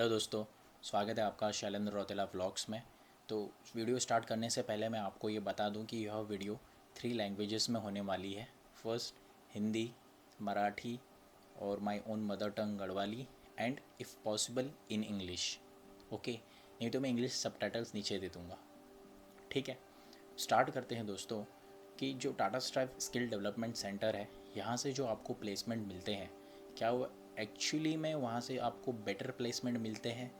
Hello दोस्तों, स्वागत है आपका शैलेंद्र रौतेला व्लॉग्स में। तो वीडियो स्टार्ट करने से पहले मैं आपको ये बता दूं कि यह वीडियो 3 लैंग्वेजेस में होने वाली है। फर्स्ट हिंदी, मराठी और my own mother tongue Garhwali and if possible in English. Okay, नहीं तो मैं इंग्लिश सबटाइटल्स नीचे दे दूँगा। ठीक है, स्टार्ट करते हैं दोस्तों। कि जो Tata strive skill development centre है, यहाँ से जो आपको प्लेसमेंट मिलते हैं, क्या वो एक्चुअली में वहाँ से आपको बेटर प्लेसमेंट मिलते हैं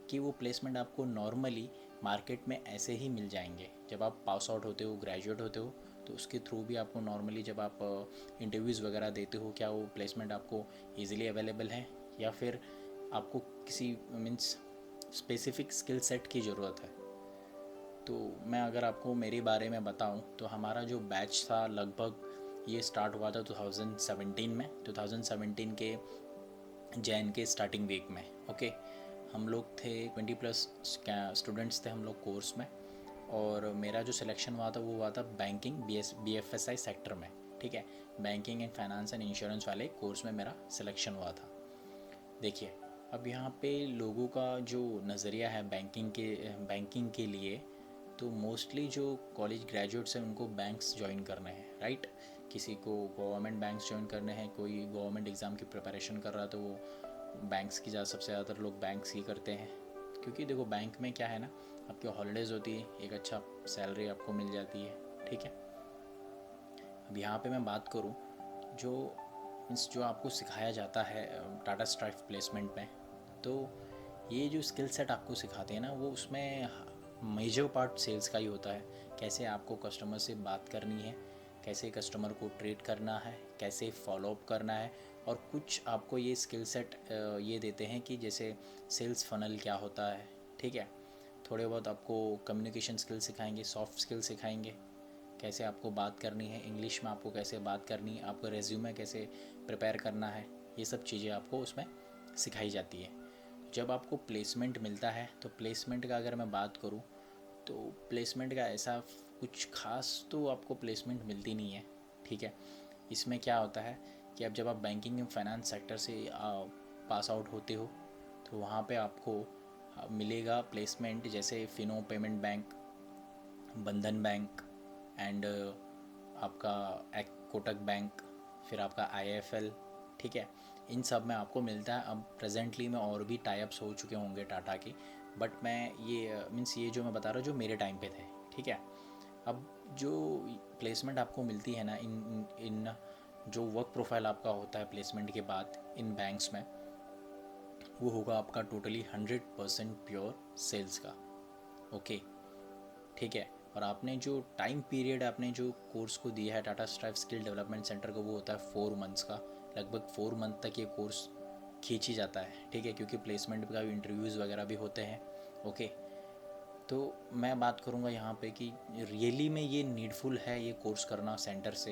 कि वो प्लेसमेंट आपको नॉर्मली मार्केट में ऐसे ही मिल जाएंगे? जब आप पास आउट होते हो, ग्रेजुएट होते हो, तो उसके थ्रू भी आपको नॉर्मली जब आप इंटरव्यूज़ वगैरह देते हो, क्या वो प्लेसमेंट आपको ईज़िली अवेलेबल है, या फिर आपको किसी मीन्स स्पेसिफिक स्किल सेट की ज़रूरत है? तो मैं अगर आपको मेरे बारे में बताऊं, तो हमारा जो बैच था लगभग ये स्टार्ट हुआ था 2017 में। 2017 के जैन के स्टार्टिंग वीक में। ओके, हम लोग थे 20+ स्टूडेंट्स थे हम लोग कोर्स में। और मेरा जो सिलेक्शन हुआ था वो हुआ था बैंकिंग BFSI सेक्टर में। ठीक है, banking and finance and insurance वाले कोर्स में मेरा सिलेक्शन हुआ था। देखिए, अब यहाँ पे लोगों का जो नज़रिया है बैंकिंग के लिए, तो मोस्टली जो कॉलेज ग्रेजुएट्स हैं उनको बैंक्स ज्वाइन करने हैं, राइट। किसी को गवर्नमेंट बैंक्स ज्वाइन करने हैं, कोई गवर्नमेंट एग्ज़ाम की प्रिपरेशन कर रहा है तो वो बैंक्स की सबसे ज़्यादातर लोग बैंक्स ही करते हैं। क्योंकि देखो, बैंक में क्या है ना, आपकी हॉलीडेज़ होती है, एक अच्छा सैलरी आपको मिल जाती है। ठीक है, अब यहाँ पे मैं बात करूँ, जो मीन्स जो आपको सिखाया जाता है टाटा स्ट्राइव प्लेसमेंट में, तो ये जो स्किल सेट आपको सिखाते हैं ना, वो उसमें मेजर पार्ट सेल्स का ही होता है। कैसे आपको कस्टमर से बात करनी है, कैसे कस्टमर को ट्रीट करना है, कैसे फॉलोअप करना है। और कुछ आपको ये स्किल सेट ये देते हैं कि जैसे सेल्स फनल क्या होता है। ठीक है, थोड़े बहुत आपको कम्युनिकेशन स्किल सिखाएंगे, सॉफ्ट स्किल सिखाएंगे, कैसे आपको बात करनी है, इंग्लिश में आपको कैसे बात करनी है, आपको रेज्यूमे कैसे प्रिपेयर करना है। ये सब चीज़ें आपको उसमें सिखाई जाती है। जब आपको प्लेसमेंट मिलता है, तो प्लेसमेंट का अगर मैं बात करूँ, तो प्लेसमेंट का ऐसा कुछ खास तो आपको प्लेसमेंट मिलती नहीं है। ठीक है, इसमें क्या होता है कि अब जब आप बैंकिंग एंड फाइनेंस सेक्टर से पास आउट होते हो, तो वहाँ पे आपको मिलेगा प्लेसमेंट, जैसे फिनो पेमेंट बैंक, बंधन बैंक एंड आपका कोटक बैंक, फिर आपका IIFL। ठीक है, इन सब में आपको मिलता है। अब प्रेजेंटली में और भी टाइप्स हो चुके होंगे टाटा के, बट मैं ये मीन्स ये जो मैं बता रहा हूँ जो मेरे टाइम पे थे। ठीक है, अब जो प्लेसमेंट आपको मिलती है ना, इन जो वर्क प्रोफाइल आपका होता है प्लेसमेंट के बाद इन बैंक्स में, वो होगा आपका टोटली 100% प्योर सेल्स का। ओके, ठीक है। और आपने जो टाइम पीरियड आपने जो कोर्स को दिया है Tata strive skill development centre को, वो होता है 4 मंथ्स का। लगभग 4 मंथ तक ये कोर्स खींची जाता है। ठीक है, क्योंकि प्लेसमेंट का भी इंटरव्यूज़ वगैरह भी होते हैं। ओके, तो मैं बात करूँगा यहाँ पे कि रियली में ये नीडफुल है ये कोर्स करना सेंटर से,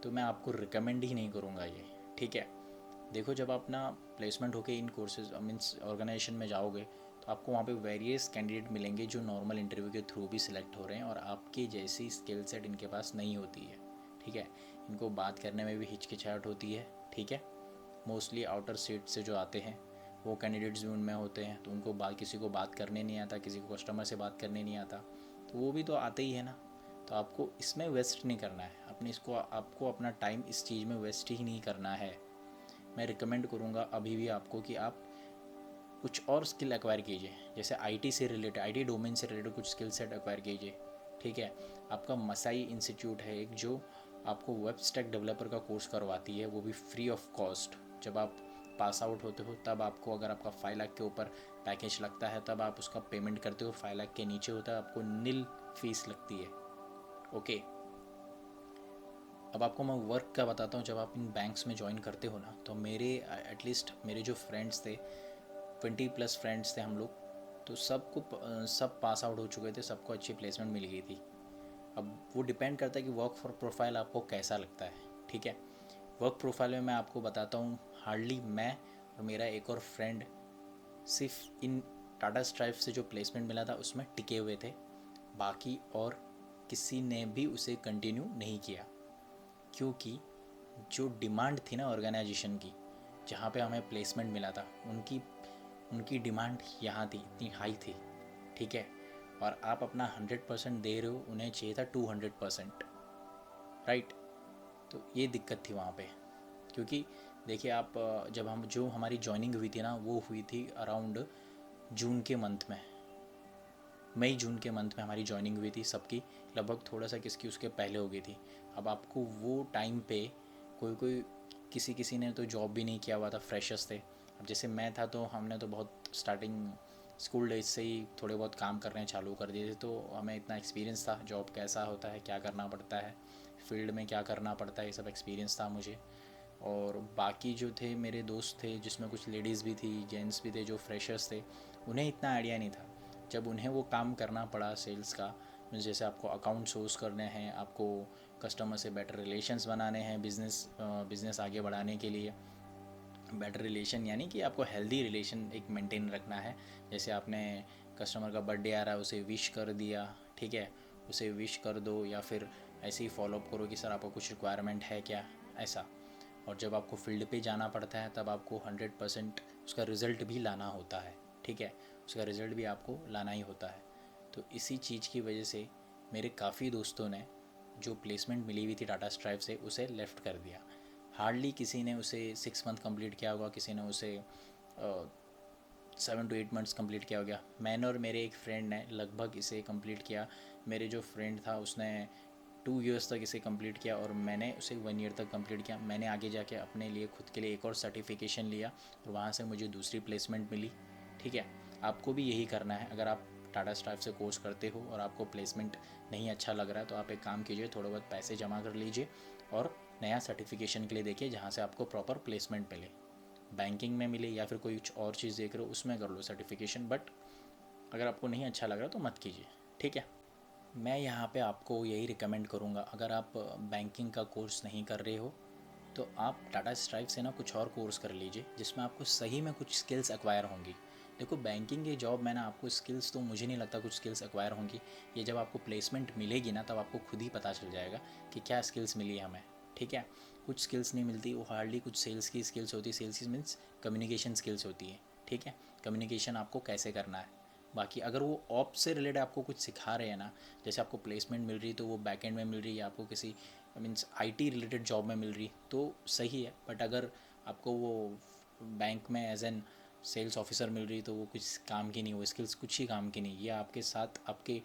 तो मैं आपको रिकमेंड ही नहीं करूँगा ये। ठीक है, देखो, जब अपना प्लेसमेंट होके इन कोर्सेज मीन्स ऑर्गेनाइजेशन में जाओगे, तो आपको वहाँ पे वेरियस कैंडिडेट मिलेंगे जो नॉर्मल इंटरव्यू के थ्रू भी सिलेक्ट हो रहे हैं और आपकी जैसी स्किल सेट इनके पास नहीं होती है। ठीक है, इनको बात करने में भी हिचकिचाहट होती है। ठीक है, मोस्टली आउटर स्टेट से जो आते हैं वो कैंडिडेट्स भी उनमें होते हैं, तो उनको किसी को बात करने नहीं आता, किसी को कस्टमर से बात करने नहीं आता, तो वो भी तो आते ही है ना। तो आपको इसमें वेस्ट नहीं करना है, आपको अपना टाइम इस चीज़ में वेस्ट ही नहीं करना है। मैं रिकमेंड करूँगा अभी भी आपको कि आप कुछ और स्किल एक्वायर कीजिए, जैसे आईटी से रिलेटेड, आईटी डोमेन से रिलेटेड कुछ स्किल सेट एक्वायर कीजिए। ठीक है, आपका मसाई इंस्टीट्यूट है एक, जो आपको वेब स्टैक डेवलपर का कोर्स करवाती है, वो भी फ्री ऑफ कॉस्ट। जब आप पास आउट होते हो तब आपको, अगर आपका 5 लाख के ऊपर पैकेज लगता है, तब आप उसका पेमेंट करते हो। 5 लाख के नीचे होता है, आपको नील फीस लगती है। ओके, अब आपको मैं वर्क का बताता हूँ। जब आप इन बैंक्स में ज्वाइन करते हो ना, तो मेरे एटलीस्ट मेरे जो फ्रेंड्स थे, 20+ फ्रेंड्स थे हम लोग, तो सब पास आउट हो चुके थे, सबको अच्छी प्लेसमेंट मिल गई थी। अब वो डिपेंड करता है कि वर्क फॉर प्रोफाइल आपको कैसा लगता है। ठीक है, वर्क प्रोफाइल में मैं आपको बताता हूँ, हार्डली मैं और मेरा एक और फ्रेंड सिर्फ इन टाटा स्ट्राइव से जो प्लेसमेंट मिला था उसमें टिके हुए थे। बाकी और किसी ने भी उसे कंटिन्यू नहीं किया, क्योंकि जो डिमांड थी ना ऑर्गेनाइजेशन की, जहाँ पे हमें प्लेसमेंट मिला था, उनकी उनकी डिमांड यहाँ थी, इतनी हाई थी, ठीक है, और आप अपना 100% दे रहे हो, उन्हें चाहिए था 200%, राइट। तो ये दिक्कत थी वहाँ पे, क्योंकि देखिए आप जब हम जो हमारी जॉइनिंग हुई थी ना, वो हुई थी अराउंड जून के मंथ में, मई जून के मंथ में हमारी जॉइनिंग हुई थी सबकी, लगभग थोड़ा सा किसकी उसके पहले हो गई थी। अब आपको वो टाइम पे कोई कोई किसी किसी ने तो जॉब भी नहीं किया हुआ था, फ्रेशर्स थे। अब जैसे मैं था तो हमने तो बहुत स्टार्टिंग स्कूल डेज से ही थोड़े बहुत काम करने चालू कर दिए थे, तो हमें इतना एक्सपीरियंस था जॉब कैसा होता है, क्या करना पड़ता है, फील्ड में क्या करना पड़ता है, ये सब एक्सपीरियंस था मुझे। और बाकी जो थे मेरे दोस्त थे, जिसमें कुछ लेडीज़ भी थी, जेंट्स भी थे, जो फ्रेशर्स थे, उन्हें इतना आइडिया नहीं था। जब उन्हें वो काम करना पड़ा सेल्स का, जैसे आपको अकाउंट सोर्स करने हैं, आपको कस्टमर से बेटर रिलेशंस बनाने हैं, बिज़नेस आगे बढ़ाने के लिए। बेटर रिलेशन यानी कि आपको हेल्दी रिलेशन एक मेंटेन रखना है। जैसे आपने कस्टमर का बर्थडे आ रहा है, उसे विश कर दिया, ठीक है, उसे विश कर दो, या फिर ऐसे ही फॉलोअप करो कि सर आपको कुछ रिक्वायरमेंट है क्या, ऐसा। और जब आपको फील्ड पे जाना पड़ता है तब आपको 100% उसका रिज़ल्ट भी लाना होता है, ठीक है, उसका रिज़ल्ट भी आपको लाना ही होता है। तो इसी चीज़ की वजह से मेरे काफ़ी दोस्तों ने जो प्लेसमेंट मिली हुई थी टाटा स्ट्राइव से, उसे लेफ़्ट कर दिया। हार्डली किसी ने उसे 6 मंथ कंप्लीट किया होगा, किसी ने उसे 7 to 8 मंथ्स कंप्लीट किया हो गया। मैंने और मेरे एक फ्रेंड ने लगभग इसे कंप्लीट किया। मेरे जो फ्रेंड था उसने 2 years तक इसे कंप्लीट किया, और मैंने उसे 1 year तक कंप्लीट किया। मैंने आगे जाके अपने लिए खुद के लिए एक और सर्टिफिकेशन लिया, और वहाँ से मुझे दूसरी प्लेसमेंट मिली, ठीक है। आपको भी यही करना है। अगर आप टाटा स्टाफ से कोर्स करते हो और आपको प्लेसमेंट नहीं अच्छा लग रहा है, तो आप एक काम कीजिए, थोड़े बहुत पैसे जमा कर लीजिए और नया सर्टिफिकेशन के लिए देखिए, जहाँ से आपको प्रॉपर प्लेसमेंट मिले। बैंकिंग में मिले या फिर कोई कुछ और चीज़ देख रहे हो, उसमें कर लो सर्टिफिकेशन, बट अगर आपको नहीं अच्छा लग रहा तो मत कीजिए, ठीक है। मैं यहाँ पे आपको यही रिकमेंड करूँगा, अगर आप बैंकिंग का कोर्स नहीं कर रहे हो तो आप टाटा स्ट्राइव से ना कुछ और कोर्स कर लीजिए, जिसमें आपको सही में कुछ स्किल्स एक्वायर होंगी। देखो बैंकिंग की जॉब में ना आपको स्किल्स तो मुझे नहीं लगता कुछ स्किल्स एक्वायर होंगी। ये जब आपको प्लेसमेंट मिलेगी ना, तब आपको खुद ही पता चल जाएगा कि क्या स्किल्स मिली हमें, ठीक है। कुछ स्किल्स नहीं मिलती, वो हार्डली कुछ सेल्स की स्किल्स होती है। सेल्स की मीन्स कम्युनिकेशन स्किल्स होती है, ठीक है। कम्युनिकेशन आपको कैसे करना है। बाकी अगर वो ऑप से रिलेटेड आपको कुछ सिखा रहे हैं ना, जैसे आपको प्लेसमेंट मिल रही तो वो बैकएंड में मिल रही है, आपको किसी मीन्स आईटी रिलेटेड जॉब में मिल रही तो सही है। बट अगर आपको वो बैंक में एज एन सेल्स ऑफिसर मिल रही तो वो कुछ काम की नहीं, वो स्किल्स कुछ ही काम की नहीं। ये आपके साथ आपके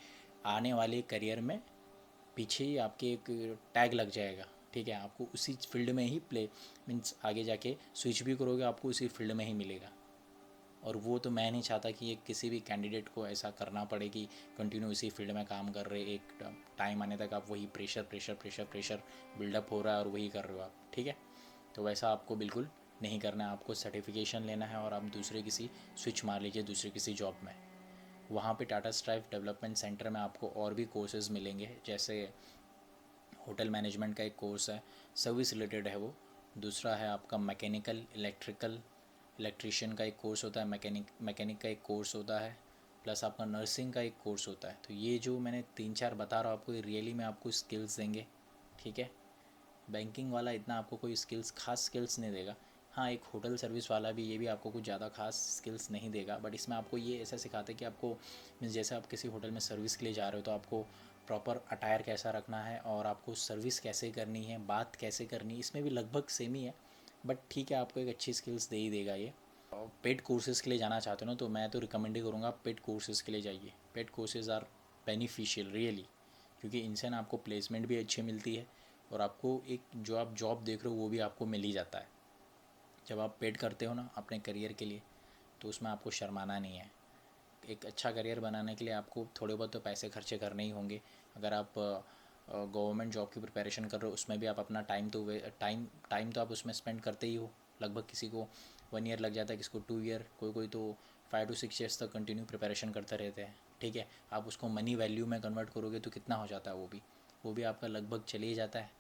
आने वाले करियर में पीछे ही आपके एक टैग लग जाएगा, ठीक है। आपको उसी फील्ड में ही प्ले मीन्स आगे जाके स्विच भी करोगे, आपको उसी फील्ड में ही मिलेगा। और वो तो मैं नहीं चाहता कि ये किसी भी कैंडिडेट को ऐसा करना पड़े कि कंटिन्यू इसी फील्ड में काम कर रहे, एक टाइम आने तक आप वही pressure pressure pressure pressure buildup हो रहा है और वही कर रहे हो आप, ठीक है। तो वैसा आपको बिल्कुल नहीं करना है। आपको सर्टिफिकेशन लेना है और आप दूसरे किसी स्विच मार लीजिए दूसरे किसी जॉब में। वहाँ पे टाटा स्ट्राइव डेवलपमेंट सेंटर में आपको और भी कोर्सेज मिलेंगे, जैसे होटल मैनेजमेंट का एक कोर्स है, सर्विस रिलेटेड है वो। दूसरा है आपका मैकेनिकल इलेक्ट्रिशियन का एक कोर्स होता है, मैकेनिक का एक कोर्स होता है, प्लस आपका नर्सिंग का एक कोर्स होता है। तो ये जो मैंने 3-4 बता रहा हूँ आपको, ये रियली में आपको स्किल्स देंगे, ठीक है। बैंकिंग वाला इतना आपको कोई स्किल्स खास स्किल्स नहीं देगा। हाँ, एक होटल सर्विस वाला भी, ये भी आपको कुछ ज़्यादा खास स्किल्स नहीं देगा, बट इसमें आपको ये ऐसा सिखाते हैं कि आपको मीन्स जैसे आप किसी होटल में सर्विस के लिए जा रहे हो तो आपको प्रॉपर अटायर कैसा रखना है और आपको सर्विस कैसे करनी है, बात कैसे करनी है। इसमें भी लगभग सेम ही है, बट ठीक है, आपको एक अच्छी स्किल्स दे ही देगा ये। पेड कोर्सेज़ के लिए जाना चाहते हो ना, तो मैं तो रिकमेंड ही करूँगा पेड कोर्सेज़ के लिए जाइए। Paid courses are beneficial really, क्योंकि इनसे ना आपको प्लेसमेंट भी अच्छी मिलती है और आपको एक जो आप जॉब देख रहे हो वो भी आपको मिल ही जाता है। जब आप पेड करते हो ना अपने करियर के लिए, तो उसमें आपको शर्माना नहीं है। एक अच्छा करियर बनाने के लिए आपको थोड़े बहुत तो पैसे खर्चे करने ही होंगे। अगर आप गवर्नमेंट जॉब की प्रिपरेशन कर रहे हो, उसमें भी आप अपना टाइम तो आप उसमें स्पेंड करते ही हो। लगभग किसी को 1 year लग जाता है, किसी को 2 year, कोई तो 5 to 6 years तक कंटिन्यू प्रिपरेशन करते रहते हैं, ठीक है। आप उसको मनी वैल्यू में कन्वर्ट करोगे तो कितना हो जाता है, वो भी आपका लगभग चले ही जाता है।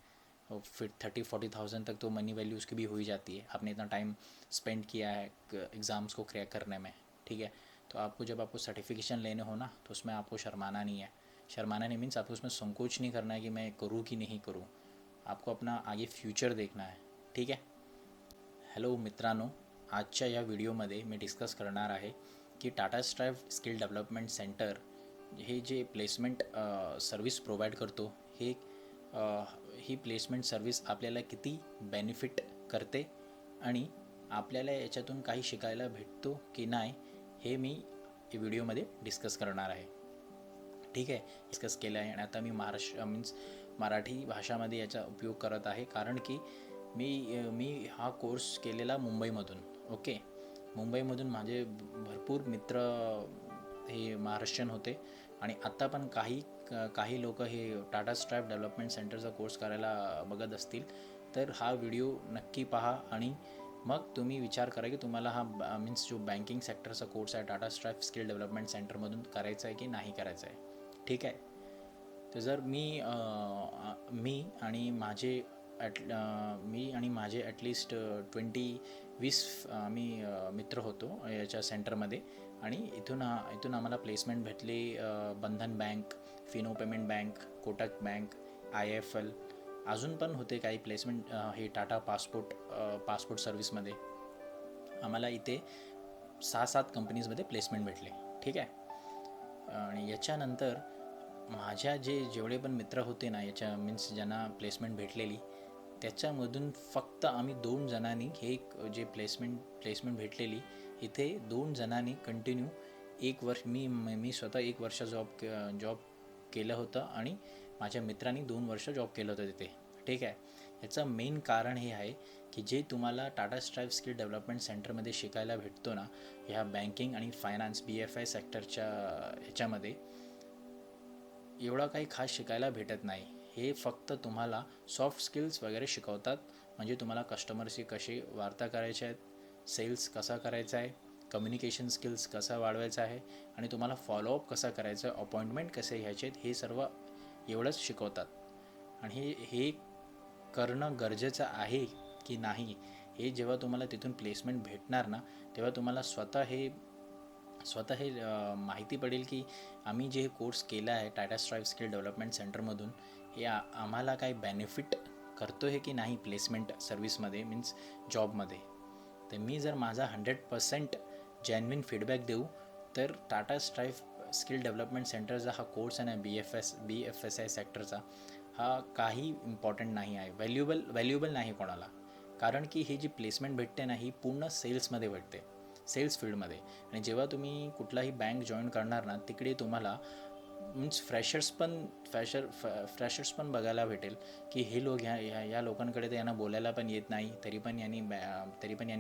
और फिर 30-40 थाउजेंड तक तो मनी वैल्यू उसकी भी हो ही जाती है। आपने इतना टाइम स्पेंड किया है एग्ज़ाम्स को क्रैक करने में, ठीक है। तो आपको सर्टिफिकेशन लेने हो ना, तो उसमें आपको शर्माना नहीं है। शर्माना नहीं मीन्स आपको उसमें संकोच नहीं करना है कि मैं करूँ कि नहीं करूँ। आपको अपना आगे फ्यूचर देखना है, ठीक है। हेलो मित्रांनो, आजच्या या व्हिडिओमध्ये मी डिस्कस करणार आहे की Tata strive skill development centre हे जे प्लेसमेंट सर्विस प्रोव्हाइड करतो ही प्लेसमेंट सर्विस आपल्याला किती बेनिफिट करते आणि आपल्याला याच्यातून काही शिकायला भेटतो की नाही हे मी व्हिडिओमध्ये डिस्कस करणार आहे. ठीक आहे, डिस्कस केलं आहे आणि आता मी मराठी भाषामध्ये याचा उपयोग करत आहे कारण की मी हा कोर्स केलेला मुंबईमधून. ओके, मुंबईमधून माझे भरपूर मित्र हे महाराष्ट्रीयन होते आणि आत्ता पण काही लोक हे टाटा स्ट्राइव डेव्हलपमेंट सेंटरचा कोर्स करायला बघत असतील तर हा व्हिडिओ नक्की पहा आणि मग तुम्ही विचार करा की तुम्हाला हा जो बँकिंग सेक्टरचा कोर्स आहे टाटा स्ट्राइव स्किल डेव्हलपमेंट सेंटरमधून करायचा आहे की नाही करायचा आहे. ठीक आहे, तर जर मी आणि माझे ॲटलिस्ट 20 आम्ही मित्र होतो याच्या सेंटरमध्ये आणि इथून आम्हाला प्लेसमेंट भेटली. बंधन bank, Fino payment bank, Kotak bank, IIFL, अजून पण होते काही प्लेसमेंट. हे टाटा पासपोर्ट सर्व्हिसमध्ये आम्हाला इथे 6-7 कंपनीजमध्ये प्लेसमेंट भेटले. ठीक आहे, आणि याच्यानंतर माझ्या जेवढे पण मित्र होते ना ज्यांना प्लेसमेंट भेटलेली त्याच्यामधून फक्त आम्ही 2 जणांनी हे जे प्लेसमेंट भेटलेली इथे 2 जणांनी कंटिन्यू 1 वर्ष मी स्वतः 1 वर्ष जॉब केलं होतं आणि माझ्या मित्रांनी 2 वर्ष जॉब केलं होतं तिथे. ठीक आहे, याचं मेन कारण हे आहे की जे तुम्हाला टाटा स्ट्राइव स्किल डेव्हलपमेंट सेंटरमध्ये शिकायला भेटतो ना ह्या बँकिंग आणि फायनान्स BFI सेक्टरच्या ह्याच्यामध्ये एवढा काही खास शिकायला भेटत नाही. हे फक्त तुम्हाला सॉफ्ट स्किल्स वगैरे शिकवतात, म्हणजे तुम्हाला कस्टमरशी कशी वार्ता करायची आहेत, सेल्स कसा करायचा आहे, कम्युनिकेशन स्किल्स कसा वाढवायचा आहे आणि तुम्हाला फॉलोअप कसा करायचा आहे, अपॉइंटमेंट कसे घ्यायचे आहेत, हे सर्व एवढंच शिकवतात. आणि हे करणं गरजेचं आहे की नाही हे जेव्हा तुम्हाला तिथून प्लेसमेंट भेटणार ना तेव्हा तुम्हाला स्वतः हे माहिती पडेल की आम्ही जे कोर्स केला आहे टाटा स्ट्राइव स्किल डेव्हलपमेंट सेंटरमधून हे आम्हाला काही बेनिफिट करतो आहे की नाही प्लेसमेंट सर्व्हिसमध्ये मीन्स जॉबमध्ये. तर मी जर माझा 100% जेन्युइन फीडबॅक देऊ तर टाटा स्ट्राइव स्किल डेव्हलपमेंट सेंटरचा हा कोर्स आहे ना BFSI सेक्टरचा हा काही इम्पॉर्टंट नाही आहे, व्हॅल्युएबल नाही कोणाला. कारण की ही जी प्लेसमेंट भेटते ना ही पूर्ण सेल्समध्ये भेटते, सेल्स फील्डमध्ये. आणि जेव्हा तुम्ही कुठलाही बँक जॉईन करणार ना तिकडे तुम्हाला फ्रेशर्स पण बघायला भेटेल की हे लोक या लोकांकडे तर यांना बोलायला पण येत नाही तरी पण यांनी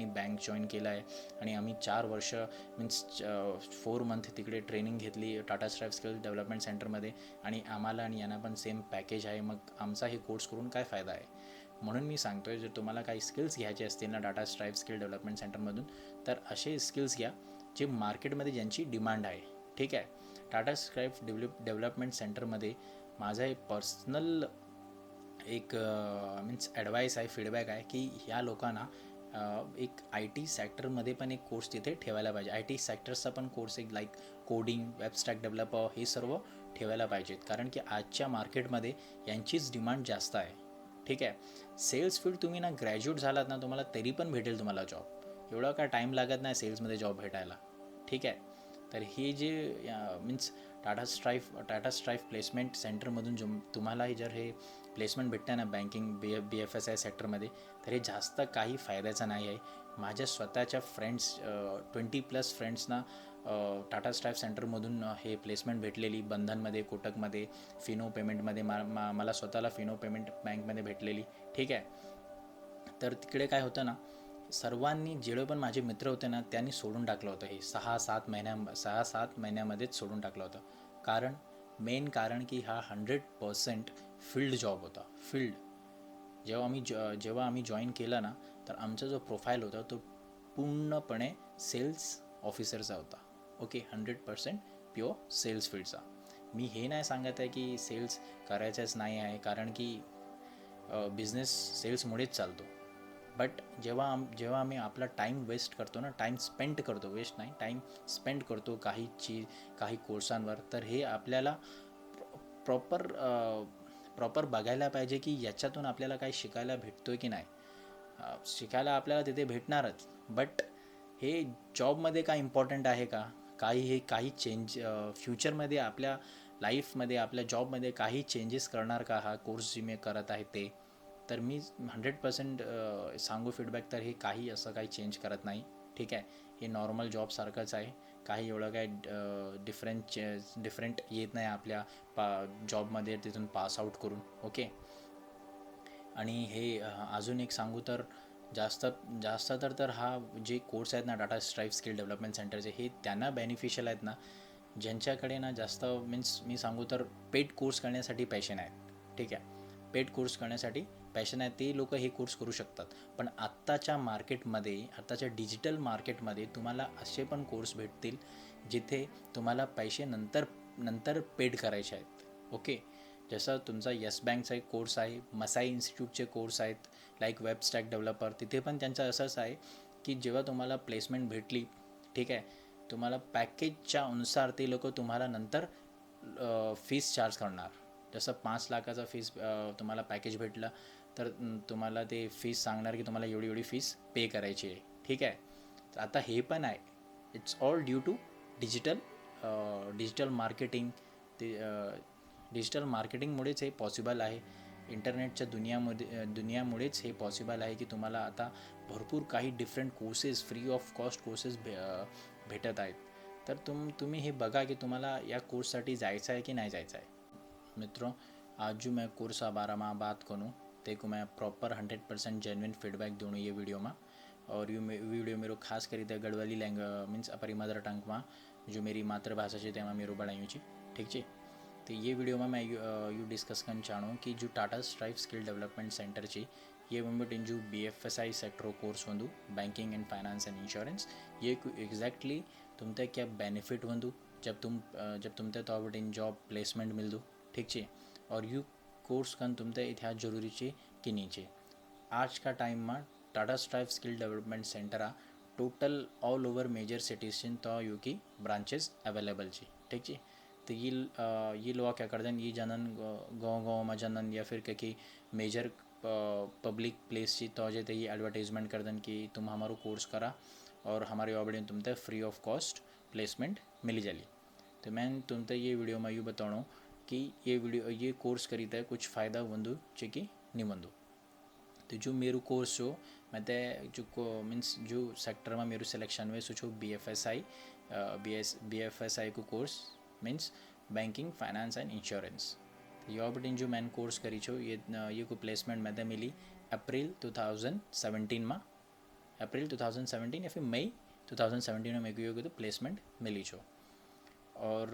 बँक जॉईन केला आहे आणि आम्ही 4 वर्ष 4 मंथ तिकडे ट्रेनिंग घेतली टाटा स्ट्राइव स्किल डेव्हलपमेंट सेंटरमध्ये आणि आम्हाला आणि यांना पण सेम पॅकेज आहे, मग आमचा हे कोर्स करून काय फायदा आहे. म्हणून मी सांगतो आहे जर तुम्हाला काही स्किल्स घ्यायचे असतील ना टाटा स्ट्राइव स्किल डेव्हलपमेंट सेंटरमधून तर असे स्किल्स घ्या जे मार्केटमध्ये ज्यांची डिमांड आहे. ठीक आहे, टाटा स्ट्राइव डेव्हलपमेंट सेंटरमध्ये माझा एक पर्सनल ॲडवाईस आहे, फीडबॅक आहे की ह्या लोकांना एक IT सेक्टरमध्ये पण एक कोर्स तिथे ठेवायला पाहिजे. IT सेक्टर्सचा पण कोर्स एक लाईक कोडिंग, वेबस्टॅक डेव्हलपर हे सर्व ठेवायला पाहिजेत कारण की आजच्या मार्केटमध्ये यांचीच डिमांड जास्त आहे. ठीक आहे, सेल्स फील्ड तुम्ही ना ग्रॅज्युएट झालात ना तुम्हाला तरी पण भेटेल तुम्हाला जॉब, एवढा काय टाईम लागत नाही सेल्समध्ये जॉब भेटायला. ठीक आहे, तर हे जे टाटा स्ट्राइव प्लेसमेंट सेंटरमधून तुम्हाला जर हे प्लेसमेंट भेटतं ना बँकिंग BFSI सेक्टरमध्ये तर हे जास्त काही फायद्याचं नाही आहे. माझ्या स्वतःच्या फ्रेंड्स 20+ फ्रेंड्सना टाटा स्ट्राइव सेंटरमधून हे प्लेसमेंट भेटलेली. बंधनमध्ये, कोटकमध्ये, फिनो पेमेंटमध्ये मला स्वतःला फिनो पेमेंट बँकमध्ये भेटलेली. ठीक आहे, तर तिकडे काय होतं ना सर्वांनी जेवढे पण माझे मित्र होते ना त्यांनी सोडून टाकलं होतं हे 6-7 महिन्यामध्येच सोडून टाकलं होतं. मेन कारण की हा 100% फील्ड जॉब होता. जेव्हा आम्ही जॉईन केला ना तर आमचा जो प्रोफाईल होता तो पूर्णपणे सेल्स ऑफिसरचा होता. ओके, 100% प्युअर सेल्स फील्डचा. मी हे नाही सांगत आहे की सेल्स करायचंच नाही आहे कारण की बिझनेस सेल्समुळेच चालतो. बट जेव्हा आम्ही आपला टाईम वेस्ट करतो ना, टाईम स्पेंड करतो काही कोर्सांवर तर हे आपल्याला प्रॉपर बघायला पाहिजे की याच्यातून आपल्याला काही शिकायला भेटतो आहे की नाही. शिकायला आपल्याला तिथे भेटणारच बट हे जॉबमध्ये काय इम्पॉर्टंट आहे का, काही चेंज फ्युचरमध्ये आपल्या लाईफमध्ये आपल्या जॉबमध्ये काही चेंजेस करणार का हा कोर्स जी मी करत आहे ते. तर मी 100% सांगू फीडबॅक, तर हे काही असं काही चेंज करत नाही. ठीक आहे, हे नॉर्मल जॉबसारखंच आहे. काही एवढं काय डिफरंट येत नाही आपल्या जॉबमध्ये तिथून पास आऊट करून. ओके. आणि हे अजून एक सांगू तर जास्त जास्त तर हा जे कोर्स आहेत ना टाटा स्ट्राईफ स्किल डेव्हलपमेंट सेंटरचे, हे त्यांना बेनिफिशियल आहेत ना ज्यांच्याकडे ना जास्त मीन्स मी सांगू तर पेड कोर्स करण्यासाठी पॅशन आहेत. ठीक आहे, पेड कोर्स करण्यासाठी पॅशन आहे ते लोक हे कोर्स करू शकतात. पण आत्ताच्या मार्केटमध्ये, आत्ताच्या डिजिटल मार्केटमध्ये तुम्हाला असे पण कोर्स भेटतील जिथे तुम्हाला पैसे नंतर नंतर पेड करायचे आहेत. ओके. जसं तुमचा येस बँकचा एक कोर्स आहे, मसाई इन्स्टिट्यूटचे कोर्स आहेत लाईक वेब स्टॅक डेव्हलपर. तिथे पण त्यांचं असंच आहे की जेव्हा तुम्हाला प्लेसमेंट भेटली, ठीक आहे, तुम्हाला पॅकेजच्या अनुसार ते लोक तुम्हाला नंतर फीस चार्ज करणार. जसं 5 लाखाचा फीस तुम्हाला पॅकेज भेटलं तर तुम्हाला ते फीस सांगणार की तुम्हाला एवढी एवढी फीस पे करायची आहे. ठीक आहे. तर आता हे पण आहे. It's all due to digital digital marketing. ते डिजिटल मार्केटिंगमुळेच हे पॉसिबल आहे. इंटरनेटच्या दुनियामुळेच हे पॉसिबल आहे की तुम्हाला आता भरपूर काही different courses, free of cost courses भेटत आहेत. तर तुम्ही हे बघा की तुम्हाला या कोर्ससाठी जायचं आहे की नहीं जायचं है। मित्रों, आज जो मैं कोर्स का बारे में बात करूँ ते को मैं प्रॉपर 100% जेन्युइन फीडबैक दूँ ये वीडियो में। और ये वीडियो मेरे खास करी ते गढ़वाली मीन्स अपनी मदर टंग में जो मेरी मातृभाषा है तेमा मेरे बनाई छी। ठीक है। तो ये वीडियो में मैं यू डिस्कस करना चाहूँ कि जो Tata strive skill development centre ची ये बंबट इन जो BFSI सेक्टर कोर्स वंदु banking and finance and insurance, ये एग्जैक्टली तुमते क्या बेनिफिट वंदु जब तुमते तो इन जॉब प्लेसमेंट मिल दो। ठीक है। और यू कोर्स कन तुमते इतिहास जरूरी चे कि नीचे आज का टाइम में Tata strive skill development centre आ total all over major cities तो यू की ब्रांचेस अवेलेबल ची। ठीक है। तो ये लोग क्या करते हैं, ये जानन गाँव में जानन या फिर कहीं मेजर पब्लिक प्लेस ची तो जे ये एडवर्टाइजमेंट कर दें कि तुम हमारो कोर्स करा और हमारे ऑबड़ी तुमते फ्री ऑफ कॉस्ट प्लेसमेंट मिली जाली। तो मैं तुमते ये वीडियो में यूँ बताऊँ कि ये कोर्स करी था कुछ फ़ायदा वंदु चे कि नहीं वंदु। तो जो मेरू कोर्स जो मैं जो मीन्स जो सेक्टर में मेरू सिलेक्शन हुए सो BFSI को course means banking finance and insurance. यो बटिन जो मैंने कोर्स करी छो ये को प्लेसमेंट मैं मिली अप्रैल 2017 में, अप्रैल 2017 या फिर मई 2017 में मेरे को तो प्लेसमेंट मिली छो। और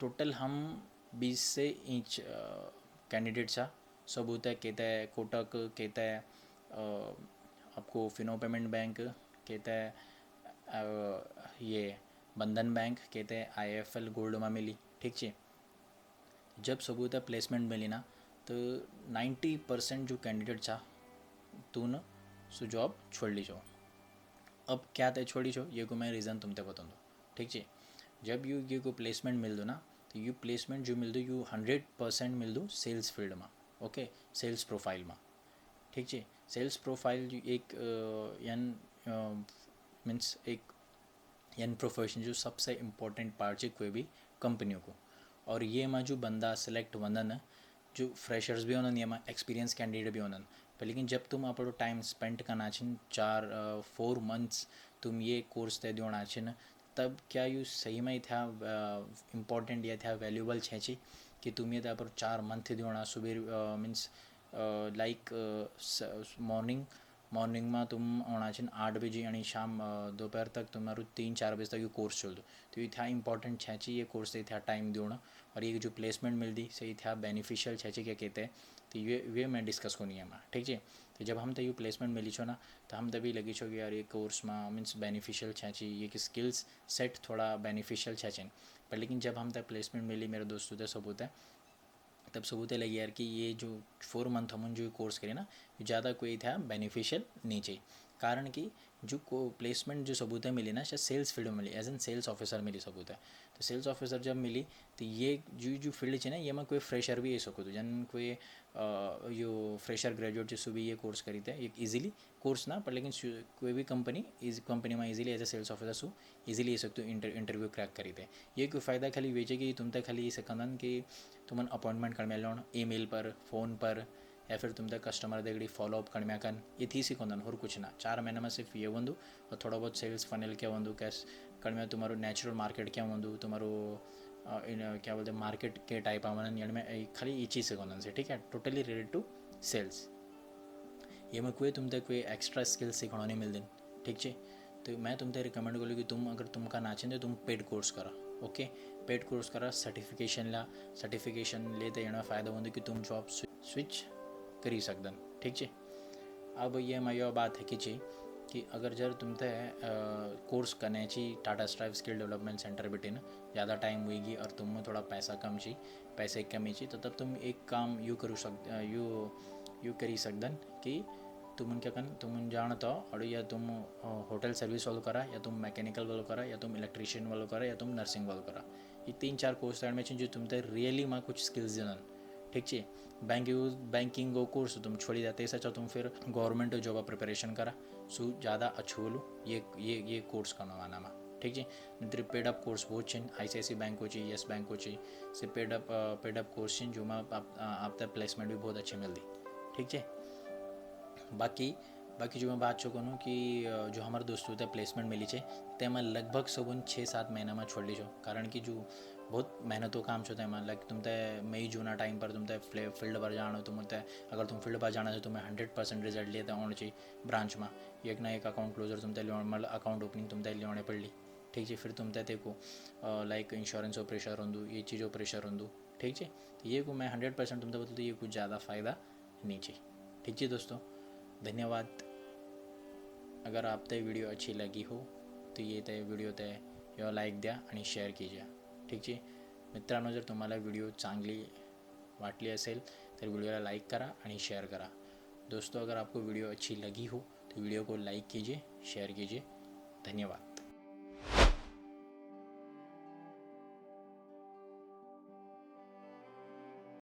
टोटल हम 20 से इंच कैंडिडेट छा। सब होता है, कहता है कोटक, कहता है आपको फिनो पेमेंट बैंक, कहता है ये बंधन बैंक, कहते हैं IIFL गोल्ड में मिली। ठीक है। जब सबूत प्लेसमेंट मिली ना तो 90% जो कैंडिडेट था तूने सो जॉब छोड़ ली छो। अब क्या तय छोड़ी छो ये को मैं रीज़न तुमते बता दूँ। ठीक है। जब ये को प्लेसमेंट मिल दो ना तो यू प्लेसमेंट जो मिल दो यू 100% मिल दो सेल्स फील्ड में। ओके, सेल्स प्रोफाइल में। ठीक है। सेल्स प्रोफाइल एक मीन्स एक प्रोफेशन जो सबसे इम्पोर्टेंट पार्ट है कोई भी कंपनियों को। और ये में जो बंदा सिलेक्ट वंदन जो फ्रेशर्स भी होना, ये में एक्सपीरियंस कैंडिडेट भी होना। पर लेकिन जब तुम अपनो टाइम स्पेंड करना छिन 4 मंथ्स तुम ये कोर्स तय देना छिन, तब क्या यू सही में था इम्पोर्टेंट या था वैल्यूबल छे कि तुम ये पर 4 मंथ देना सुबह मीन्स लाइक मॉर्निंग में तुम आना छिन 8 बजे और शाम दोपहर तक तुम्हारू 3-4 बजे तक ये कोर्स चल दो। तो ये था इम्पोर्टेंट छे ये कोर्स से था टाइम देना। और ये जो प्लेसमेंट मिलती सही था बेनिफिशियल छे क्या कहते हैं। तो ये मैं डिस्कस को नहीं है। ठीक है। तो जब हम तो ये प्लेसमेंट मिली छो ना तो हम तभी लगी छो कि यार ये कोर्स में मीन्स बेनिफिशियल छे ये कि स्किल्स सेट थोड़ा बेनिफिशियल छे। पर लेकिन जब हम तक प्लेसमेंट मिली मेरे दोस्तों से सबूत है, तब सबूत लगी यार कि ये जो 4 मंथ हम जो कोर्स करें ना ज़्यादा कोई था बेनिफिशियल नहीं चाहिए। कारण कि जो प्लेसमेंट जो सबूत मिली ना शायद सेल्स फील्ड में मिली, एज एन सेल्स ऑफिसर मिली सबूत है। तो सेल्स ऑफिसर जब मिली तो ये जो फील्ड है ना ये में कोई फ्रेशर भी आई सको तो जन कोई यो फ्रेशर ग्रेजुएट जो भी ये कोर्स करी थे एक इजीली कोर्स ना पर लेकिन कोई भी कंपनी में easily as a sales officer सु इजीली ये सकते इंटरव्यू क्रैक करी थे। ये कोई फ़ायदा खाली वेचे कि तुम तक खाली सकंदन कि तुमन अपॉइंटमेंट कर मेलोन ईमेल पर फ़ोन पर या फिर तुम तक कस्टमर देगड़ी फॉलोअप कण ये थी सिकोंदन और कुछ ना 4 महीना में सिर्फ ये वंदु और थोड़ा बहुत सेल्स फनल क्या वंदु कैस कण तुम्हारो नेचुरल मार्केट क्या वंदु तुम्हारो क्या बोलते हैं मार्केट के टाइप आवन में खाली ये चीज़ सिकोंदन से ठीक है टोटली रिलेटेड टू सेल्स। ये में कोई तुम तक कोई एक्स्ट्रा स्किल्स सीखना नहीं मिलते ठीक है। तो मैं तुमसे रिकमेंड करूँ कि तुम अगर तुमका नाचे तो तुम पेड कोर्स करा ओके पेड कोर्स करा सर्टिफिकेशन लेते येना फ़ायदा होंगे कि तुम जॉब स्विच करी सकदन ठीक है। अब ये मैं यह बात है कि अगर जर तुमते कोर्स करने चाहिए Tata strive skill development centre बिटे ना ज़्यादा टाइम हुएगी और तुम में थोड़ा पैसा कम चाहिए पैसे कमी चाहिए तो तब तुम एक काम यू करी सकदन कि तुम क्या कर तुम जानता और या तुम होटल सर्विस वालों करा या तुम मैकेनिकल वालों करा या तुम इलेक्ट्रिशियन वालों करा या तुम नर्सिंग वालों करा। ये 3-4 कोर्स में जो तुमते रियली में कुछ स्किल्स देना ठीक है। बैंकिंग वो कोर्स तुम छोड़ी जाते ऐसा तुम फिर गवर्नमेंट जॉब प्रिपरेशन करा सो ज़्यादा अच्छू बोलूँ ये कोर्स करवाना में ठीक है। नहीं पेड अप कोर्स बहुत चाहिए ICICI बैंक हो चाहिए येस बैंक हो चाहिए से पेड अप कोर्स चाहिए जो में आप तक प्लेसमेंट भी बहुत अच्छी मिलती ठीक है। बाकी जो मैं बात चुका हूँ कि जो हमारे दोस्तों थे प्लेसमेंट मिली है ते मैं लगभग सबन 6-7 महीना में छोड़ ली छो कारण कि जो बहुत मेहनतों काम छो ते लाइक तुम मई जूना टाइम पर तुम फील्ड पर जानो तुम अगर तुम फील्ड पर जाना तो तुम्हें 100% रिजल्ट लिए आने चाहिए ब्रांच में एक ना एक अकाउंट क्लोजर तुम मतलब अकाउंट ओपनिंग तुम लिया पड़ी ठीक है। फिर तुम देखो लाइक इंश्योरेंस प्रेशर होंदू ये चीज़ों प्रेशर होंदू ठीक है। तो ये को मैं 100% तुम बोलते ये कुछ ज़्यादा फ़ायदा नहीं चाहिए ठीक है। दोस्तों धन्यवाद। अगर आप ते वीडियो अच्छी लगी हो तो ये ते वीडियो ते यो लाईक द्या आणि शेअर कीजिए ठीक आहे। मित्रांनो जर तुम्हाला व्हिडिओ चांगली वाटली असेल तर वीडियोला लाइक करा आणि शेयर करा। दोस्तों अगर आपको वीडियो अच्छी लगी हो तो वीडियो को लाइक कीजिए शेयर कीजिए। धन्यवाद।